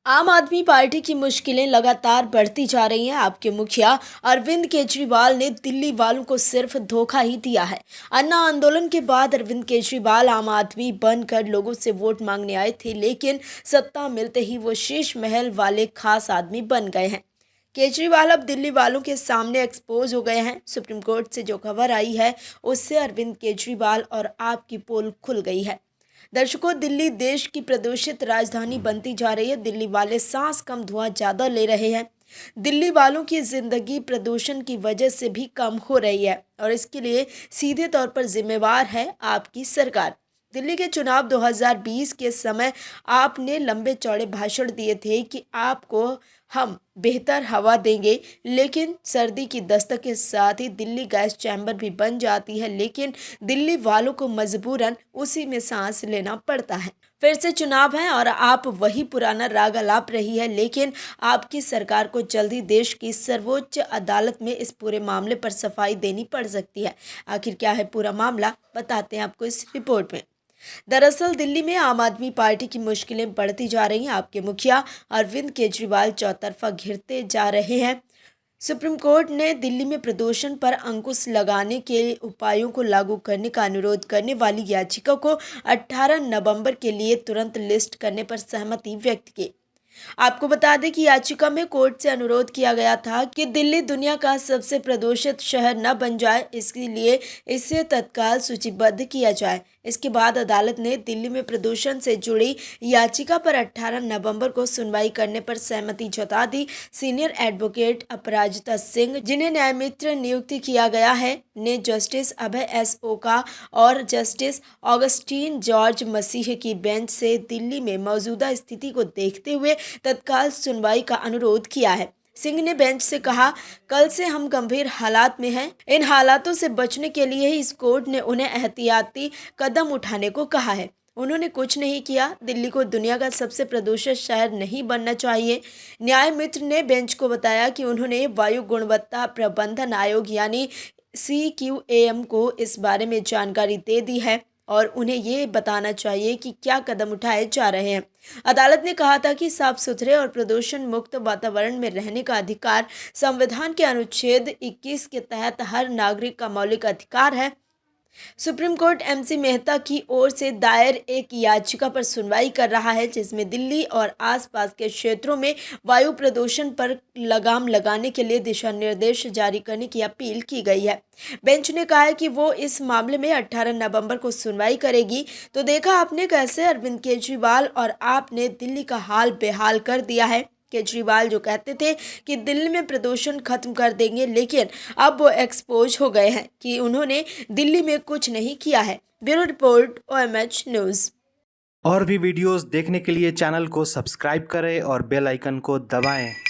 आम आदमी पार्टी की मुश्किलें लगातार बढ़ती जा रही हैं। आपके मुखिया अरविंद केजरीवाल ने दिल्ली वालों को सिर्फ धोखा ही दिया है। अन्ना आंदोलन के बाद अरविंद केजरीवाल आम आदमी बनकर लोगों से वोट मांगने आए थे, लेकिन सत्ता मिलते ही वो शीश महल वाले खास आदमी बन गए हैं। केजरीवाल अब दिल्ली वालों के सामने एक्सपोज हो गए हैं। सुप्रीम कोर्ट से जो खबर आई है, उससे अरविंद केजरीवाल और आप की पोल खुल गई है। दर्शकों, दिल्ली देश की प्रदूषित राजधानी बनती जा रही है। दिल्ली वाले सांस कम धुआं ज़्यादा ले रहे हैं। दिल्ली वालों की जिंदगी प्रदूषण की वजह से भी कम हो रही है और इसके लिए सीधे तौर पर जिम्मेवार है आपकी सरकार। दिल्ली के चुनाव 2020 के समय आपने लंबे चौड़े भाषण दिए थे कि आपको हम बेहतर हवा देंगे, लेकिन सर्दी की दस्तक के साथ ही दिल्ली गैस चैम्बर भी बन जाती है, लेकिन दिल्ली वालों को मजबूरन उसी में सांस लेना पड़ता है। फिर से चुनाव है और आप वही पुराना राग अलाप रही है, लेकिन आपकी सरकार को जल्दी देश की सर्वोच्च अदालत में इस पूरे मामले पर सफाई देनी पड़ सकती है। आखिर क्या है पूरा मामला, बताते हैं आपको इस रिपोर्ट में। दरअसल दिल्ली में आम आदमी पार्टी की मुश्किलें बढ़ती जा रही हैं। आपके मुखिया अरविंद केजरीवाल चौतरफा घिरते जा रहे हैं। सुप्रीम कोर्ट ने दिल्ली में प्रदूषण पर अंकुश लगाने के उपायों को लागू करने का अनुरोध करने वाली याचिका को 18 नवंबर के लिए तुरंत लिस्ट करने पर सहमति व्यक्त की। आपको बता दें कि याचिका में कोर्ट से अनुरोध किया गया था कि दिल्ली दुनिया का सबसे प्रदूषित शहर न बन जाए, इसके लिए इसे तत्काल सूचीबद्ध किया जाए। इसके बाद अदालत ने दिल्ली में प्रदूषण से जुड़ी याचिका पर 18 नवंबर को सुनवाई करने पर सहमति जता दी। सीनियर एडवोकेट अपराजिता सिंह, जिन्हें न्यायमित्र नियुक्त किया गया है, ने जस्टिस अभय एस ओका और जस्टिस ऑगस्टीन जॉर्ज मसीह की बेंच से दिल्ली में मौजूदा स्थिति को देखते हुए तत्काल सुनवाई का अनुरोध किया है। सिंह ने बेंच से कहा, कल से हम गंभीर हालात में हैं। इन हालातों से बचने के लिए ही इस कोर्ट ने उन्हें एहतियाती कदम उठाने को कहा है। उन्होंने कुछ नहीं किया। दिल्ली को दुनिया का सबसे प्रदूषित शहर नहीं बनना चाहिए। न्याय मित्र ने बेंच को बताया कि उन्होंने वायु गुणवत्ता प्रबंधन आयोग यानी CQAM को इस बारे में जानकारी दे दी है और उन्हें ये बताना चाहिए कि क्या कदम उठाए जा रहे हैं। अदालत ने कहा था कि साफ सुथरे और प्रदूषण मुक्त वातावरण में रहने का अधिकार संविधान के अनुच्छेद 21 के तहत हर नागरिक का मौलिक अधिकार है। सुप्रीम कोर्ट MC मेहता की ओर से दायर एक याचिका पर सुनवाई कर रहा है, जिसमें दिल्ली और आसपास के क्षेत्रों में वायु प्रदूषण पर लगाम लगाने के लिए दिशा निर्देश जारी करने की अपील की गई है। बेंच ने कहा है कि वो इस मामले में 18 नवंबर को सुनवाई करेगी। तो देखा आपने कैसे अरविंद केजरीवाल और आपने दिल्ली का हाल बेहाल कर दिया है। केजरीवाल जो कहते थे कि दिल्ली में प्रदूषण खत्म कर देंगे, लेकिन अब वो एक्सपोज हो गए हैं कि उन्होंने दिल्ली में कुछ नहीं किया है। Bureau report, OMH news. और भी वीडियोस देखने के लिए चैनल को सब्सक्राइब करें और बेल आइकन को दबाएं।